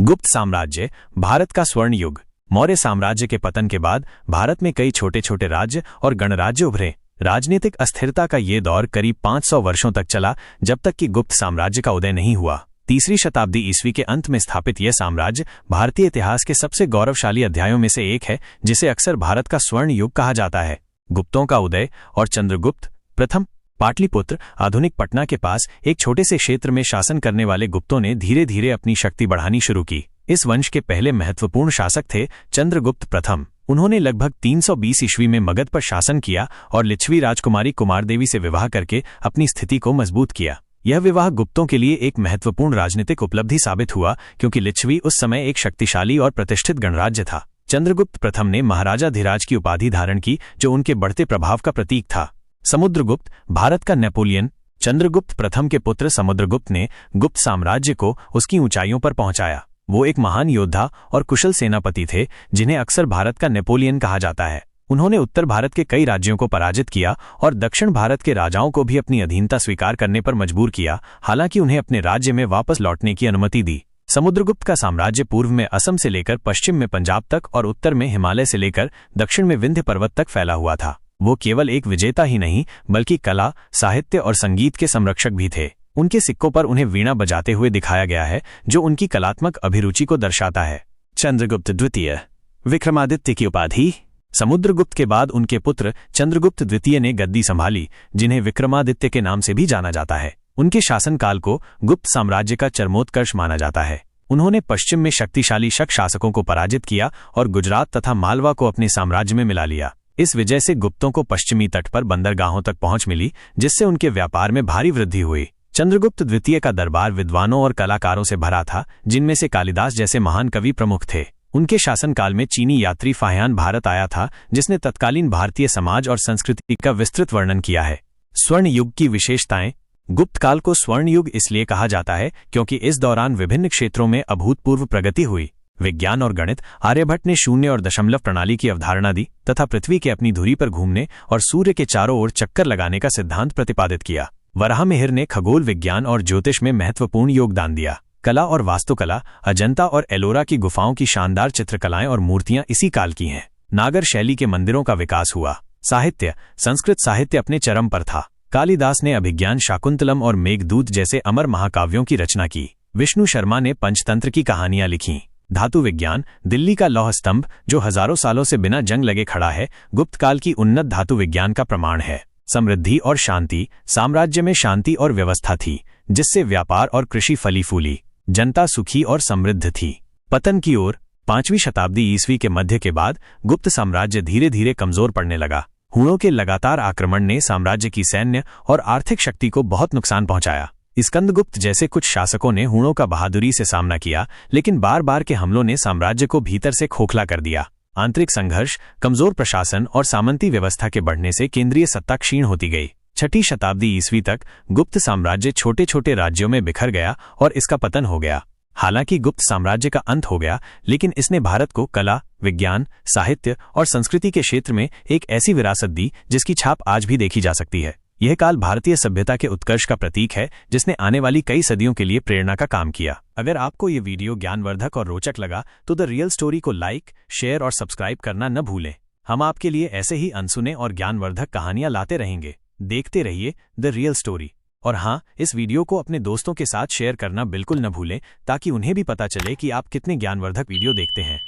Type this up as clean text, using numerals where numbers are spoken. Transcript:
गुप्त साम्राज्य, भारत का स्वर्ण युग। मौर्य साम्राज्य के पतन के बाद भारत में कई छोटे छोटे राज्य और गणराज्य उभरे। राजनीतिक अस्थिरता का ये दौर करीब 500 वर्षों तक चला, जब तक कि गुप्त साम्राज्य का उदय नहीं हुआ। तीसरी शताब्दी ईस्वी के अंत में स्थापित यह साम्राज्य भारतीय इतिहास के सबसे गौरवशाली अध्यायों में से एक है, जिसे अक्सर भारत का स्वर्ण युग कहा जाता है। गुप्तों का उदय और चंद्रगुप्त प्रथम पाटलिपुत्र, आधुनिक पटना के पास एक छोटे से क्षेत्र में शासन करने वाले गुप्तों ने धीरे धीरे अपनी शक्ति बढ़ानी शुरू की। इस वंश के पहले महत्वपूर्ण शासक थे चंद्रगुप्त प्रथम। उन्होंने लगभग 320 ईस्वी में मगध पर शासन किया और लिच्छवी राजकुमारी कुमारदेवी से विवाह करके अपनी स्थिति को मजबूत किया। यह विवाह गुप्तों के लिए एक महत्वपूर्ण राजनीतिक उपलब्धि साबित हुआ, क्योंकि लिच्छवी उस समय एक शक्तिशाली और प्रतिष्ठित गणराज्य था। चंद्रगुप्त प्रथम ने महाराजा धीराज की उपाधि धारण की, जो उनके बढ़ते प्रभाव का प्रतीक था। समुद्रगुप्त, भारत का नेपोलियन, चंद्रगुप्त प्रथम के पुत्र समुद्रगुप्त ने गुप्त साम्राज्य को उसकी ऊंचाइयों पर पहुंचाया। वो एक महान योद्धा और कुशल सेनापति थे, जिन्हें अक्सर भारत का नेपोलियन कहा जाता है। उन्होंने उत्तर भारत के कई राज्यों को पराजित किया और दक्षिण भारत के राजाओं को भी अपनी अधीनता स्वीकार करने पर मजबूर किया, हालांकि उन्हें अपने राज्य में वापस लौटने की अनुमति दी। समुद्रगुप्त का साम्राज्य पूर्व में असम से लेकर पश्चिम में पंजाब तक और उत्तर में हिमालय से लेकर दक्षिण में विंध्य पर्वत तक फैला हुआ था। वो केवल एक विजेता ही नहीं, बल्कि कला, साहित्य और संगीत के संरक्षक भी थे। उनके सिक्कों पर उन्हें वीणा बजाते हुए दिखाया गया है, जो उनकी कलात्मक अभिरुचि को दर्शाता है। चंद्रगुप्त द्वितीय, विक्रमादित्य की उपाधि। समुद्रगुप्त के बाद उनके पुत्र चंद्रगुप्त द्वितीय ने गद्दी संभाली, जिन्हें विक्रमादित्य के नाम से भी जाना जाता है। उनके शासनकाल को गुप्त साम्राज्य का चरमोत्कर्ष माना जाता है। उन्होंने पश्चिम में शक्तिशाली शक शासकों को पराजित किया और गुजरात तथा मालवा को अपने साम्राज्य में मिला लिया। इस विजय से गुप्तों को पश्चिमी तट पर बंदरगाहों तक पहुंच मिली, जिससे उनके व्यापार में भारी वृद्धि हुई। चंद्रगुप्त द्वितीय का दरबार विद्वानों और कलाकारों से भरा था, जिनमें से कालिदास जैसे महान कवि प्रमुख थे। उनके शासनकाल में चीनी यात्री फाहियान भारत आया था, जिसने तत्कालीन भारतीय समाज और संस्कृति का विस्तृत वर्णन किया है। स्वर्ण युग की विशेषताएं। गुप्त काल को स्वर्ण युग इसलिए कहा जाता है क्योंकि इस दौरान विभिन्न क्षेत्रों में अभूतपूर्व प्रगति हुई। विज्ञान और गणित, आर्यभट्ट ने शून्य और दशमलव प्रणाली की अवधारणा दी तथा पृथ्वी के अपनी धुरी पर घूमने और सूर्य के चारों ओर चक्कर लगाने का सिद्धांत प्रतिपादित किया। वराहमिहिर ने खगोल विज्ञान और ज्योतिष में महत्वपूर्ण योगदान दिया। कला और वास्तुकला, अजंता और एलोरा की गुफाओं की शानदार चित्रकलाएं और मूर्तियां इसी काल की हैं। नागर शैली के मंदिरों का विकास हुआ। साहित्य, संस्कृत साहित्य अपने चरम पर था। कालिदास ने अभिज्ञान, शाकुंतलम और मेघदूत जैसे अमर महाकाव्यों की रचना की। विष्णु शर्मा ने पंचतंत्र की कहानियां लिखीं। धातु विज्ञान, दिल्ली का लौह स्तंभ, जो हजारों सालों से बिना जंग लगे खड़ा है, गुप्त काल की उन्नत धातु विज्ञान का प्रमाण है। समृद्धि और शांति, साम्राज्य में शांति और व्यवस्था थी, जिससे व्यापार और कृषि फली फूली। जनता सुखी और समृद्ध थी। पतन की ओर। 5वीं शताब्दी ईस्वी के मध्य के बाद गुप्त साम्राज्य धीरे धीरे कमजोर पड़ने लगा। हुणों के लगातार आक्रमण ने साम्राज्य की सैन्य और आर्थिक शक्ति को बहुत नुकसान पहुंचाया। स्कंदगुप्त जैसे कुछ शासकों ने हुणों का बहादुरी से सामना किया, लेकिन बार बार के हमलों ने साम्राज्य को भीतर से खोखला कर दिया। आंतरिक संघर्ष, कमजोर प्रशासन और सामंती व्यवस्था के बढ़ने से केंद्रीय सत्ता क्षीण होती गई। 6ठी शताब्दी ईस्वी तक गुप्त साम्राज्य छोटे छोटे राज्यों में बिखर गया और इसका पतन हो गया। हालांकि गुप्त साम्राज्य का अंत हो गया, लेकिन इसने भारत को कला, विज्ञान, साहित्य और संस्कृति के क्षेत्र में एक ऐसी विरासत दी जिसकी छाप आज भी देखी जा सकती है। यह काल भारतीय सभ्यता के उत्कर्ष का प्रतीक है, जिसने आने वाली कई सदियों के लिए प्रेरणा का काम किया। अगर आपको ये वीडियो ज्ञानवर्धक और रोचक लगा तो द रियल स्टोरी को लाइक, शेयर और सब्सक्राइब करना न भूलें। हम आपके लिए ऐसे ही अनसुने और ज्ञानवर्धक कहानियां लाते रहेंगे। देखते रहिए द रियल स्टोरी। और हाँ, इस वीडियो को अपने दोस्तों के साथ शेयर करना बिल्कुल न भूलें, ताकि उन्हें भी पता चले कि आप कितने ज्ञानवर्धक वीडियो देखते हैं।